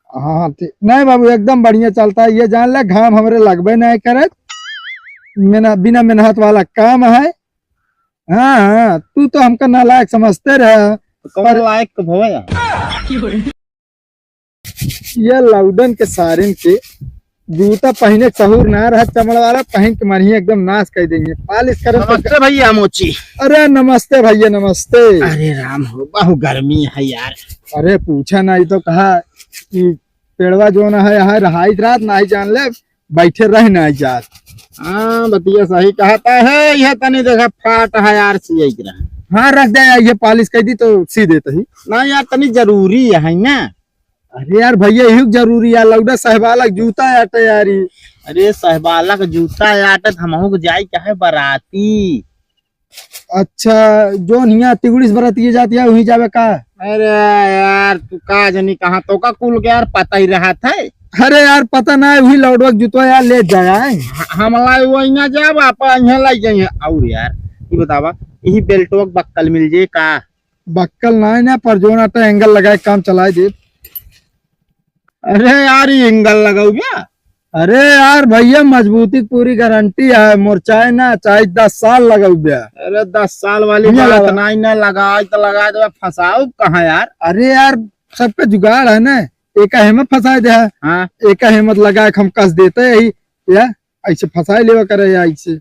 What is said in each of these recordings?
हाँ ठीक नहीं बाबू, एकदम बढ़िया चलता है। ये जान ले घाम हमरे लगबे नहीं करे, बिना मेहनत वाला काम है। हाँ हाँ, तू तो हमका नालायक समझते रहे। तो कौन लायक कब हो यार? ये लॉकडाउन के सारिन के जूता पहने सहूर ना रहा, चमड़ वाला पहन के मानिए एकदम नाश कर देंगे। पालिश करे नमस्ते भैया मोची। अरे नमस्ते भैया नमस्ते। अरे राम हो, बहुत गर्मी है यार। अरे पूछा नहीं तो कहा कि पेड़वा जो ना है यहाँ रहाई रात ना ही जान ले, बैठे रह ना जात। हाँ बतिया सही कहता है। यह तनी देखा फाट है यार, सी हाँ रख दे यार, ये पालिश कर दी तो सी देता ही ना यार, तनी जरूरी है ना। अरे यार भैया यही जरूरी है, लौडा साहबालक जूता आटे यारी। अरे साहबालक जूता आटे हमहू के जाई क्या है बराती। अच्छा जो यहाँ तिगुड़ीस बराती जाती है वही जावे का? अरे यार तू का जनी कहा तो का कुल के यार पता ही रहा था। अरे यार पता ना है, वही लौडवा जूता यार ले जाए। हम वही ना जाब आप यहाँ लाई जाइए। और यार ये बतावा, यही बेल्टो बक्कल मिल जाए का? बक्कल ना पर जो ना एंगल लगाए काम चलाए दे। अरे यार ये एंगल लगाऊ क्या? अरे यार भैया मजबूती पूरी गारंटी है, मोर्चाए ना चाहे 10 साल लगाऊ भैया। अरे 10 साल वाली बात ना लगा तो लगा दे, फंसाओ कहाँ यार। अरे यार सबका जुगाड़ है ना, एक हिम्मत फंसाए दे। हाँ एक हिम्मत लगा हम कस देते यही या ऐसे फंसाए लेवा करे या ऐसे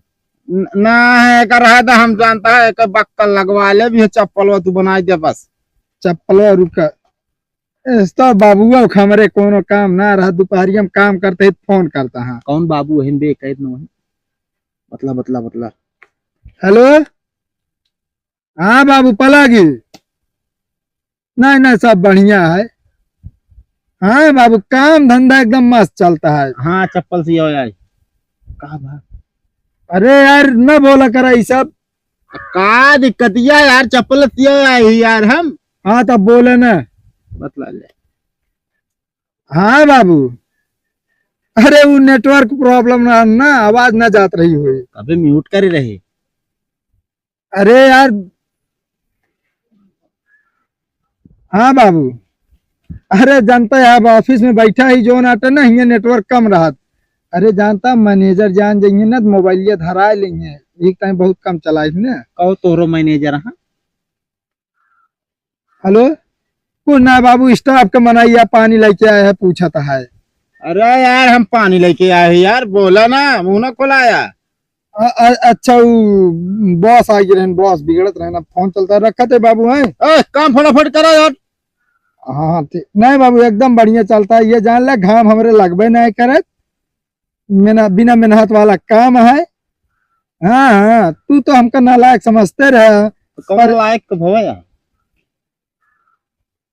ना है कर रहा था। हम जानता है एक बक्कल लगवा ले भी, चप्पल तू बना दे बस। चप्पल रुका तो बाबुआ हमारे कोनो काम ना रहा, दोपहरी हम काम करते ही फोन करता है। कौन बाबू है बे कैद न है? बतला बतला बतला। हेलो हाँ बाबू पलागी। नहीं नहीं सब बढ़िया है। हाँ बाबू काम धंधा एकदम मस्त चलता है। हाँ चप्पल सी यार कहा बा? अरे यार न बोला करा ये सब। का दिक्कतिया यार, चप्पल यार हम। हाँ तब बोले ना, बतला ले। हाँ बाबू अरे वो नेटवर्क प्रॉब्लम ना आवाज ना जात रही हुई। अबे म्यूट करे रहे। अरे यार हाँ बाबू, अरे जानता है अब ऑफिस में बैठा ही जो नाटा ना ये नेटवर्क कम रहा। अरे जानता मैनेजर जान जाइए ना तो मोबाइल धरा लेंगे, एक टाइम बहुत कम चलाए ना। कहो तोरो मैनेजर। हाँ हेलो कुछ ना बाबू, स्टाफ का मनाइया पानी लेके आया है पूछा था है। अरे यार हम पानी लेके आए हैं यार, बोला ना मुंह ना खोलाया। अच्छा वो बॉस आ गए, बॉस बिगड़त रहे ना, फोन चलता रखा थे बाबू है। काम फटाफट करो यार। हाँ ठीक नहीं बाबू एकदम बढ़िया चलता है। ये जान ले घाम हमरे लगबे नहीं करे, बिना मेहनत वाला काम है। हाँ हाँ, तू तो हमका नालायक समझते रहे। कौन लायक कब हो यार?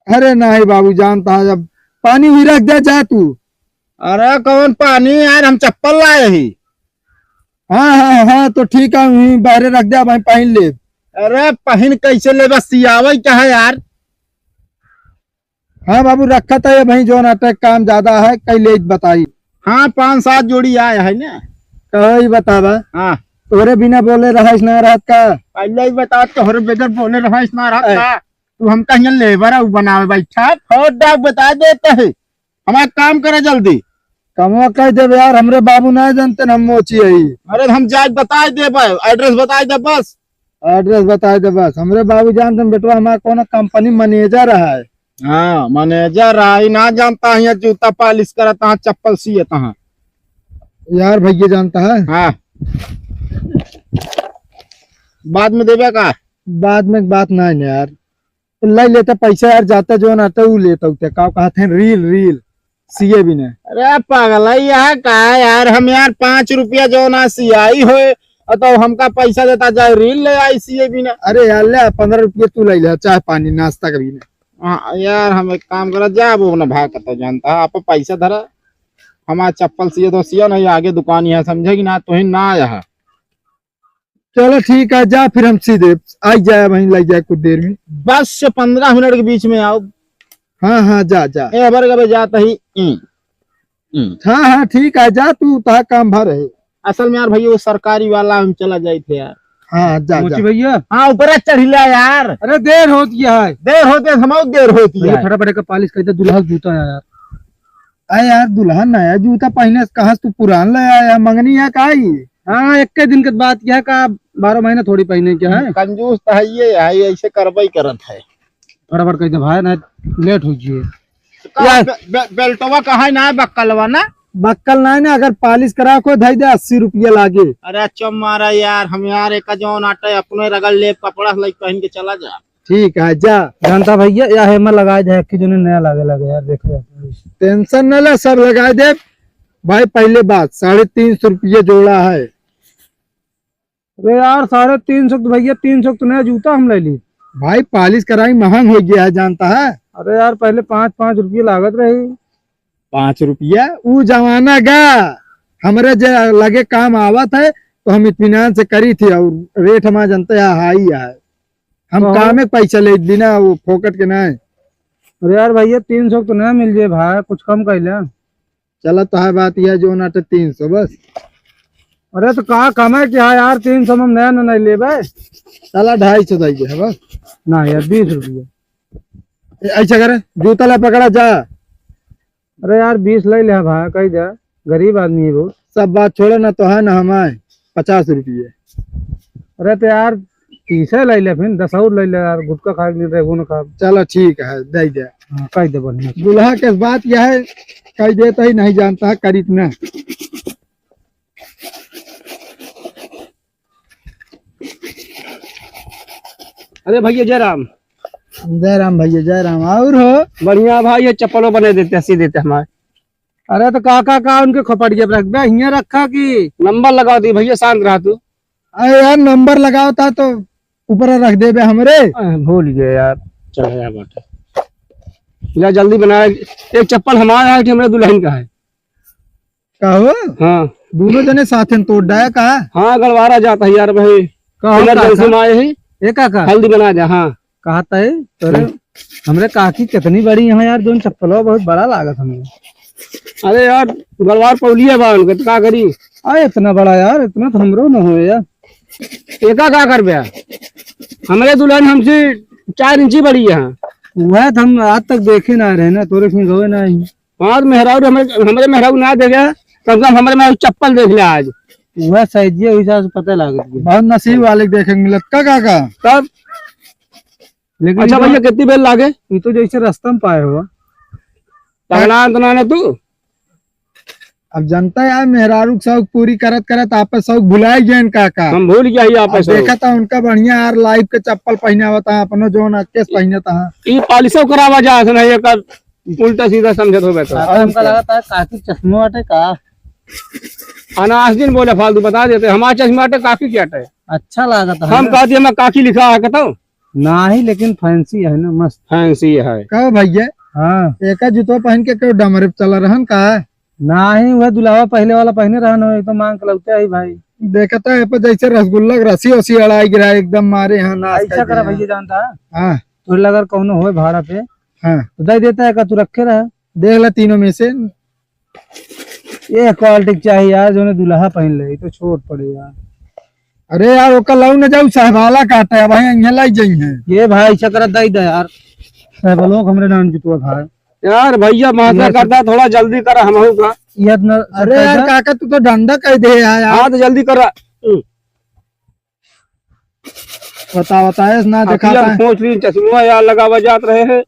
अरे नहीं बाबू जानता है, जब पानी भी रख दे जा तू। अरे कौन पानी यार, हम चप्पल लाए ही। हाँ हाँ हाँ तो ठीक है, वहीं बाहर रख दे, भाई पहन ले। अरे पहन कैसे ले, बस सियावे क्या है यार। हाँ बाबू रखा था ये भाई, जो नाटक काम ज्यादा है कई ले बताई। हाँ 5-7 जोड़ी आया है ना। कही बतावा। हाँ तोरे बिना बोले रहा ना रात का। पहले ही बता, तोहरे बगैर बोले रहा ना रहा का। तू हम कहीं लेबर बनावे बैठा, फोट डाक बता देते है। हमारा काम करे जल्दी। कमवा कह दे यार, हमरे बाबू ना जानते हम मोची है। अरे हम जाए बता दे, एड्रेस बता दे बस। एड्रेस बता दे बस, हमरे बाबू जानते बेटवा हमारा कोनो कंपनी मैनेजर है। हाँ मैनेजर आई ना जानता है, जूता पालिश करता, चप्पल सियता यार भैया जानता है। हाँ बाद में देवे का? बाद में बात ना है यार, ले लेता पैसा यार, जाता जो ना आता वो लेता उते का कहते हैं रील रील सीए भी ने। अरे पागल है यार का यार, हम यार 5 रुपया जो ना सियाई हो तो हमका पैसा देता जाए रील ले आई सीए भी ना। अरे यार ले 15 रुपये तू ले ले, चाय पानी नाश्ता कभी ना। हाँ यार हम एक काम करा जा, वो ना भाग करता जानता है आप पैसा धरा। हमारा चप्पल सिए तो सिया नहीं, आगे दुकान है समझेगी ना, तो ही ना आया। चलो ठीक है जा, फिर हम सीधे आ जाए वहीं लग जाए कुछ देर में। बस से 15 मिनट के बीच में आओ। हाँ हाँ जा जा। कभी जाता ही। हाँ हाँ ठीक है जा, तू तहा काम भर है। असल में यार भैया वो सरकारी वाला हम चला जाए थे यार। हाँ जा जा भैया। हाँ ऊपर चढ़िला यार। अरे देर होती है, देर होते हम देर होती है। फटाफट का पालिश करते दुल्हा जूता है यार। अरे यार दुल्हन नया जूता पहने से कहाँ से तू पुरान ले आया, मंगनी है का ही? हाँ एक के दिन के बाद क्या का 12 महीना थोड़ी पहने क्या है। कंजूस तो है ये है, ऐसे करबई करत है। फटाफट कह दे भाई ना लेट हो जिए। बेल्टवा कहा ना है बक्कलवा ना? बक्कल ना है ना, अगर पालिश करा को धई दे 80 रुपया लागे। अरे चम मारा यार, हम यार एक जौन आटे अपने रगल ले कपड़ा लाइक पहन के चला जा। ठीक है जा। जानता भैया या हेमा लगाए जाए कि जो नया लागे लगे यार देखो। टेंशन न ले, सब लगा दे भाई। पहले बात 350 रुपये जोड़ा है। अरे यार 350 तो भैया 300 तो नया जूता हम ले ली। भाई पालिश कराई महंग हो गया है, जानता है? अरे यार पहले 5-5 रुपये लागत रही। 5 रुपया वो जमाना गा, हमरे जे लगे काम आवत है तो हम इत्मीनान से करी थी, और रेट हमारा जानते है हाई है। हम हाँ। काम में पैसा ले बिना वो फोकट के ना। अरे यार भैया 300 तो नया मिल जाए भाई, कुछ कम कर ले। चलो तो है बात यह जो नाटे 300 बस। अरे तो कहा कम है क्या यार, 300 में हम नया नहीं ले भाई। चला 250 दे है बस ना यार 20 रुपये। ऐसा करे, जूता ला पकड़ा जा। अरे यार 20 ले ले भाई, कही जा गरीब आदमी है वो। सब बात छोड़े ना, तो है ना हमारे 50 रुपये। अरे तो यार 30 ले ले, फिर 10 और ले ले यार, गुटखा खा के लिए वो ना खा। चलो ठीक है दे दे। हाँ कह दे बढ़िया। दुल्हा के बात यह है, कह देता ही नहीं जानता है करीब ना। अरे भैया जय राम। जय राम भैया जय राम। और हो? बढ़िया भाई, ये चप्पलों बने देते सी देते हमारे। अरे तो का उनके खोपड़िए रख बे, यहाँ रखा कि नंबर लगा दी भैया, शांत रहा तू। अरे यार नंबर लगाओ था तो ऊपर रख दे बे हमरे। भूल गए यार, चल यार बात या जल्दी बनाया। एक चप्पल हमारा है कि हमारे दुल्हन का है। कहो हाँ दोनों जने साथ में तोड़ डाया का? हाँ गड़वारा जाता है यार भाई, इमरजेंसी में आए हैं। एक का हल्दी बना दे। हाँ कहता है अरे हमरे काकी कितनी बड़ी है यार, दोनों चप्पलों बहुत बड़ा लागत हमें। अरे यार गलवार पौलिया बा उनके, तो का करी। अरे इतना बड़ा यार, इतना तो हमरो न हो यार। एका का कर बे, हमारे दुल्हन हमसे 4 इंची बड़ी है। वह तो हम आज तक देखे ना रहे ना, तोरे में गए ना। हाँ मेहरारू हमारे मेहरारू ना देगा, कम से कम हमारे में चप्पल देख ले आज। वह सैजिए हिसाब से पता लागत बहुत नसीब वाले देखे मिलत का। तब लेकिन अच्छा भैया कितनी बेल लागे? ये तो जैसे रास्ता में पाए हुआ तगड़ा तना ना तू। अब जनता यार मेहरारू शौक पूरी करत करत आप शौक भुलाए गए काका। हम भूल गया ही आप देखा था उनका बढ़िया यार लाइफ के चप्पल पहने हुआ था, अपनो जो केस पहने था। ये पॉलिशो करावा जा नहीं, एक उल्टा सीधा समझत हो बैठो। हमका लगा था काकी चश्मा वाटे का। अनास दिन बोले फालतू बता देते, हमारा चश्मा टे काकी क्या टे। अच्छा लगा था हम कहते मैं काकी लिखा है कहता ना ही, लेकिन फैंसी है ना, मस्त फैंसी है। कहो भैया। हाँ एक जूतो पहन के क्यों डमरे चला रहन का है? ना ही वह दुलावा पहले वाला पहने रहन हो, तो मांग लगता है भाई। देखा था जैसे रसगुल्ला रसी वसी अड़ाई गिरा एकदम मारे। हाँ ना ऐसा करा भैया, जानता है हाँ तो अगर कौन हो भाड़ा पे हाँ तो दे देता है का, तू रखे रहा। देख ला तीनों में से ये क्वालिटी चाहिए यार, जो दुल्हा पहन ले तो छोट पड़े यार। अरे यार ओका लाऊ न जाऊ साहबाला काटे है भाई, यहाँ लाई जाई है। ये भाई ऐसा करा दे दे यार, साहबालों हमरे नाम जुतवा भाई। यार भैया माथा करता थोड़ा जल्दी करा हम का। अरे यार काका तू तो डंडा कह दे यार। हाँ तो जल्दी करा। बताए ना देखा सोच ली चश्मा यार लगावा जात रहे हैं।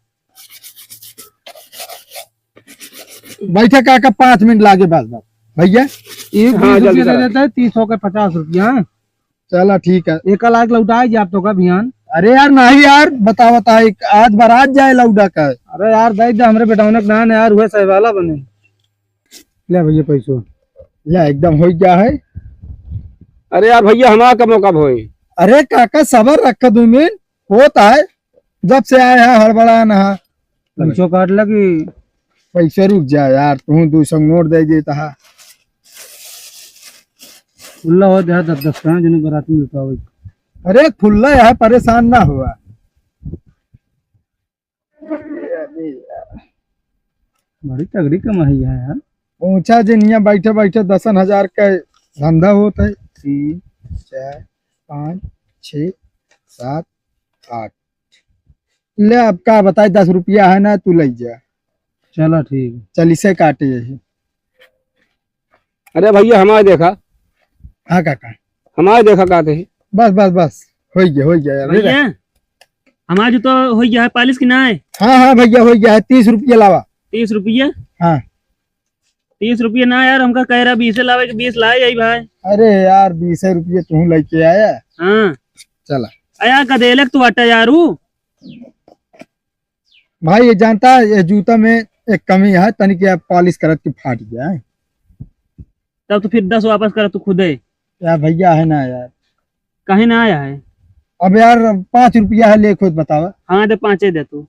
बैठे काका 5 मिनट लागे बस भैया। एक हाँ, 20 जल्दी रुपया करा। दे देता है, 30 हो के 50 रुपया। चला ठीक है। एक लाख लौटाए जी आप तो का भियान। अरे यार नहीं यार बता आज बारात जाए लौटा का। अरे यार दे दे हमरे बेटाउनक ना यार, हुए सहवाला बने। ले भैया पैसो ले एकदम हो गया है। अरे यार भैया हमारा का मौका भोई। अरे काका सबर रख 2 मिनट होता है, जब से आए हैं हड़बड़ा ना। पैसो काट लगी, पैसे रुक जा यार, तू 200 नोट दे देता है। खुला हो दे 10-10 का जने बराती मिलता हो। अरे खुला है, परेशान ना हुआ। बड़ी तगड़ी कमाई है यार। ऊंचा जिनिया बैठे बैठे 10,000 का धंधा होता है। 3 4 5 6 7 8 ले अब का बताए 10 रुपया है ना, तू ले जा। चलो ठीक है, चल इसे काटे यही। अरे भैया हमारे देखा, हाँ काका, हमारे देखा काते ही। बस बस बस हो गया यार। भैया हमारा जो तो हो गया है पालिश की ना है। हाँ हाँ भैया हो गया है, 30 रुपये लावा। 30 रुपये? हाँ 30 रुपये ना यार, हमका कह रहा 20 लावे, 20 लाए यही भाई। अरे यार 20 रुपये तू लेके आया। हाँ चला अया कदेलक तू आटा यारू। भाई, ये जानता है ये जूता में एक कमी है, तनिक यार पॉलिश करत के फाट गया है। तब तो फिर 10 वापस कर तू खुदे। यार भैया है ना यार। कहीं ना आया है। अब यार 5 रुपया है, ले खुद बतावा। हाँ दे 5 दे तू।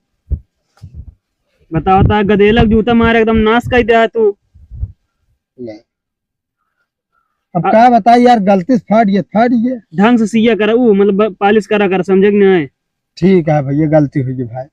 बताओ ता गदेलक जूता मारे एकदम नाश कर दिया तू। अब क्या बताई यार, गलती से फाट गया। ढंग से सिया कर मतलब पालिश करा कर, समझे कि नहीं? ठीक है भैया, गलती हुई है भाई।